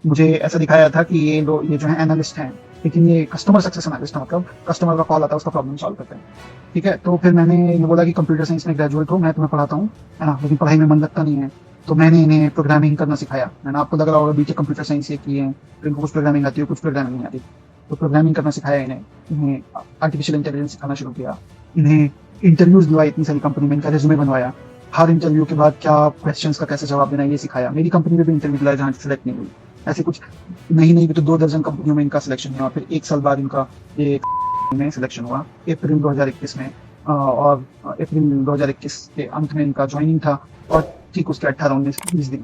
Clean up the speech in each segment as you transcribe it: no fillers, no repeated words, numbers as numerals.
मुझे ऐसा दिखाया था कि ये जो है एनालिस्ट हैं, लेकिन ये कस्टमर सक्सेस एनालिस्ट है, मतलब कस्टमर का कॉल आता है उसका प्रॉब्लम सॉल्व करते हैं। ठीक है, तो फिर मैंने ये बोला कि कंप्यूटर साइंस में ग्रेजुएट हो, मैं तुम्हें पढ़ाता हूँ, है ना, लेकिन पढ़ाई में मन लगता नहीं है। तो मैंने इन्हें प्रोग्रामिंग करना सिखाया। मैंने, आपको लग रहा होगा बीटेक कंप्यूटर साइंस ये की है, तो इनको कुछ प्रोग्रामिंग आती है, कुछ प्रोग्रामिंग नहीं आती। तो प्रोग्रामिंग करना सिखाया इन्हें। इन्हें आर्टिफिशियल इंटेलिजेंस सिखाना शुरू किया। इन्हें इंटरव्यूज दिलवाए इतनी सारी कंपनी में, इनका रेज्यूमे बनवाया। हर इंटरव्यू के बाद क्या क्वेश्चंस का कैसे जवाब देना, ये सिखाया। मेरी कंपनी में भी इंटरव्यू दिलाया जहाँ सेलेक्ट नहीं हुई। ऐसे कुछ नहीं भी तो 2 दर्जन कंपनियों में इनका सिलेक्शन हुआ। फिर 1 साल बाद इनका ये में सिलेक्शन हुआ अप्रैल 2021 में, और अप्रैल 2021 के अंत में इनका ज्वाइनिंग था, और ठीक उसके 18-19 दिन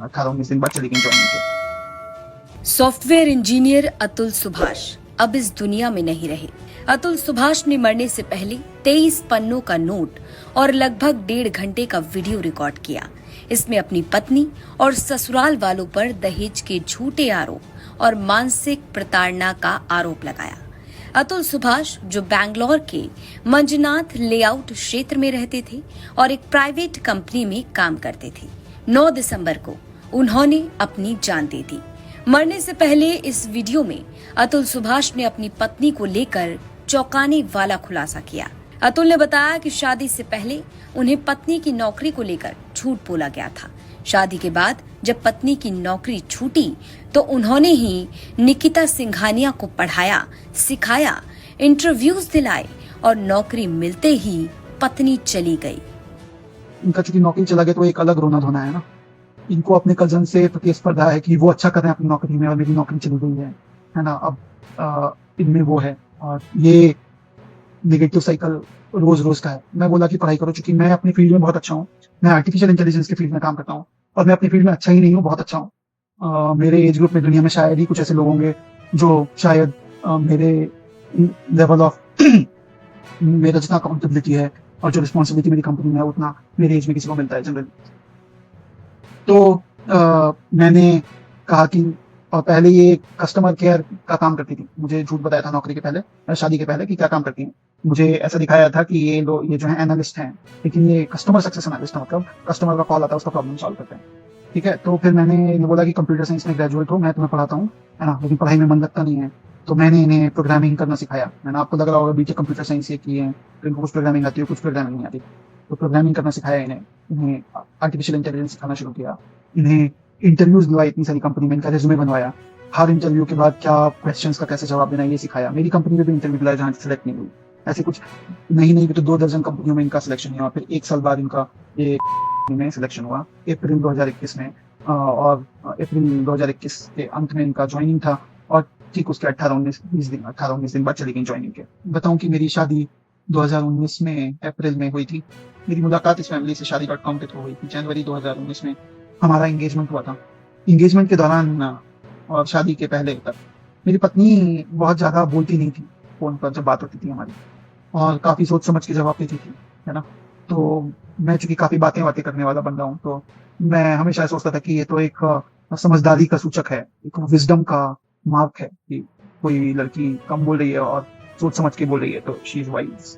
बाद चली गई ज्वाइनिंग के। सॉफ्टवेयर इंजीनियर अतुल सुभाष अब इस दुनिया में नहीं रहे। अतुल सुभाष ने मरने से पहले 23 पन्नों का नोट और लगभग 1.5 घंटे का वीडियो रिकॉर्ड किया। इसमें अपनी पत्नी और ससुराल वालों पर दहेज के झूठे आरोप और मानसिक प्रताड़ना का आरोप लगाया। अतुल सुभाष, जो बैंगलोर के मंजुनाथ लेआउट क्षेत्र में रहते थे और एक प्राइवेट कंपनी में काम करते थे, 9 दिसंबर को उन्होंने अपनी जान दे दी। मरने से पहले इस वीडियो में अतुल सुभाष ने अपनी पत्नी को लेकर चौंकाने वाला खुलासा किया। अतुल ने बताया कि शादी से पहले उन्हें पत्नी की नौकरी को लेकर झूठ बोला गया था। शादी के बाद जब पत्नी की नौकरी छूटी तो उन्होंने ही निकिता सिंघानिया को पढ़ाया, सिखाया, इंटरव्यूज दिलाए और नौकरी मिलते ही पत्नी चली गई। इनका चूंकि नौकरी चला गया तो एक अलग रोना धोना है ना। इनको अपने कजन से प्रतिस्पर्धा है कि वो अच्छा कर रहे हैं अपनी नौकरी में और मेरी नौकरी चली गई है ना। अब इनमें वो है, और ये नेगेटिव साइकिल रोज रोज का है। मैं बोला कि पढ़ाई करो, चूंकि मैं अपनी फील्ड में बहुत अच्छा हूँ। मैं आर्टिफिशियल इंटेलिजेंस के फील्ड में काम करता हूँ, और मैं अपनी फील्ड में अच्छा ही नहीं हूँ, बहुत अच्छा हूँ। मेरे एज ग्रुप में दुनिया में शायद ही कुछ ऐसे लोग होंगे जो शायद मेरे लेवल ऑफ मेरा जितना अकाउंटेबिलिटी है और जो रिस्पॉन्सिबिलिटी मेरी कंपनी में है उतना मेरे एज में किसी को मिलता है जनरली। तो मैंने कहा कि पहले ये कस्टमर केयर का काम करती थी। मुझे झूठ बताया था नौकरी के पहले, शादी के पहले, कि क्या काम करती हैं। मुझे ऐसा दिखाया था कि ये जो है एनालिस्ट हैं, लेकिन ये कस्टमर सक्सेस एनालिस्ट है, मतलब कस्टमर का कॉल आता है उसका प्रॉब्लम सॉल्व करते हैं। ठीक है, तो फिर मैंने ये बोला कि कंप्यूटर साइंस में ग्रेजुएट हो, मैं तुम्हें पढ़ाता हूँ, है ना, लेकिन पढ़ाई में मन लगता नहीं है। तो मैंने इन्हें प्रोग्रामिंग करना सिखाया। मैंने, आपको लग रहा होगा बीटेक कंप्यूटर साइंस ये की है, तो इनको कुछ प्रोग्रामिंग आती है, कुछ प्रोग्रामिंग नहीं आती। तो प्रोग्रामिंग करना सिखाया इन्हें आर्टिफिशियल इंटेलिजेंस सिखाना शुरू किया। इन्हें इंटरव्यूज दिलवाए इतनी सारी कंपनी में, इनका रेज्यूमे बनवाया। हर इंटरव्यू के बाद क्या क्वेश्चंस का कैसे जवाब देना, ये सिखाया। मेरी कंपनी में भी इंटरव्यू दिलाया जहाँ सेलेक्ट नहीं हुई। ऐसे कुछ नहीं भी तो 2 दर्जन कंपनियों में इनका सिलेक्शन हुआ। फिर 1 साल बाद इनका ये में सिलेक्शन हुआ अप्रैल 2021 में, और अप्रैल 2021 के अंत में इनका ज्वाइनिंग था, और ठीक उसके 18-19 दिन बाद चली गई ज्वाइनिंग के। बताऊं कि मेरी शादी 2019 में अप्रैल में हुई थी। मेरी मुलाकात इस फैमिली से शादी.com के थ्रू हुई थी। जनवरी 2019 में हमारा एंगेजमेंट हुआ था। एंगेजमेंट के दौरान और शादी के पहले तक मेरी पत्नी बहुत ज्यादा बोलती नहीं थी फोन पर जब बात होती थी हमारी, और काफी सोच समझ के जवाब देती थी, है ना। तो मैं चूंकि काफी बातें करने वाला बंदा हूँ, तो मैं हमेशा सोचता था कि ये तो एक समझदारी का सूचक है, एक विजडम का मार्क है कि कोई लड़की कम बोल रही है और सोच समझ के बोल रही है, तो शी इज वाइज।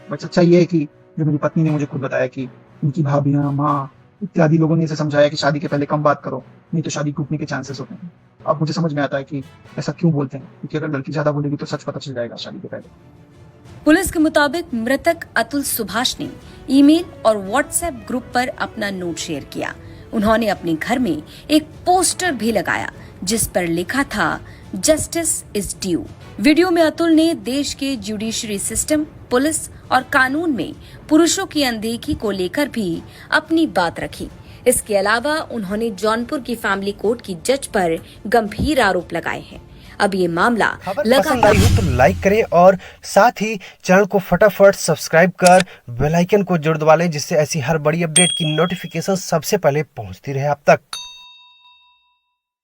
बट अच्छा ये है कि जो मेरी पत्नी ने मुझे खुद बताया कि उनकी भाभियां, माँ इत्यादि लोगों ने इसे समझाया कि शादी के पहले कम बात करो, नहीं तो शादी टूटने के चांसेस होते हैं। अब मुझे समझ में आता है कि ऐसा क्यों बोलते हैं, क्योंकि अगर लड़की ज्यादा बोलेगी तो सच पता चल जाएगा शादी के पहले। पुलिस के मुताबिक मृतक अतुल सुभाष ने ईमेल और व्हाट्सएप ग्रुप पर अपना नोट शेयर किया। उन्होंने अपने घर में एक पोस्टर भी लगाया जिस पर लिखा था जस्टिस इज ड्यू। वीडियो में अतुल ने देश के जुडिशरी सिस्टम, पुलिस और कानून में पुरुषों की अनदेखी को लेकर भी अपनी बात रखी। इसके अलावा उन्होंने जौनपुर की फैमिली कोर्ट की जज पर गंभीर आरोप लगाए हैं। अब ये मामला पसंद आई हो तो लाइक करें और साथ ही चैनल को फटाफट सब्सक्राइब कर बेल आइकन को जरूर दबा लें, जिससे ऐसी हर बड़ी अपडेट की नोटिफिकेशन सबसे पहले पहुंचती रहे आप तक।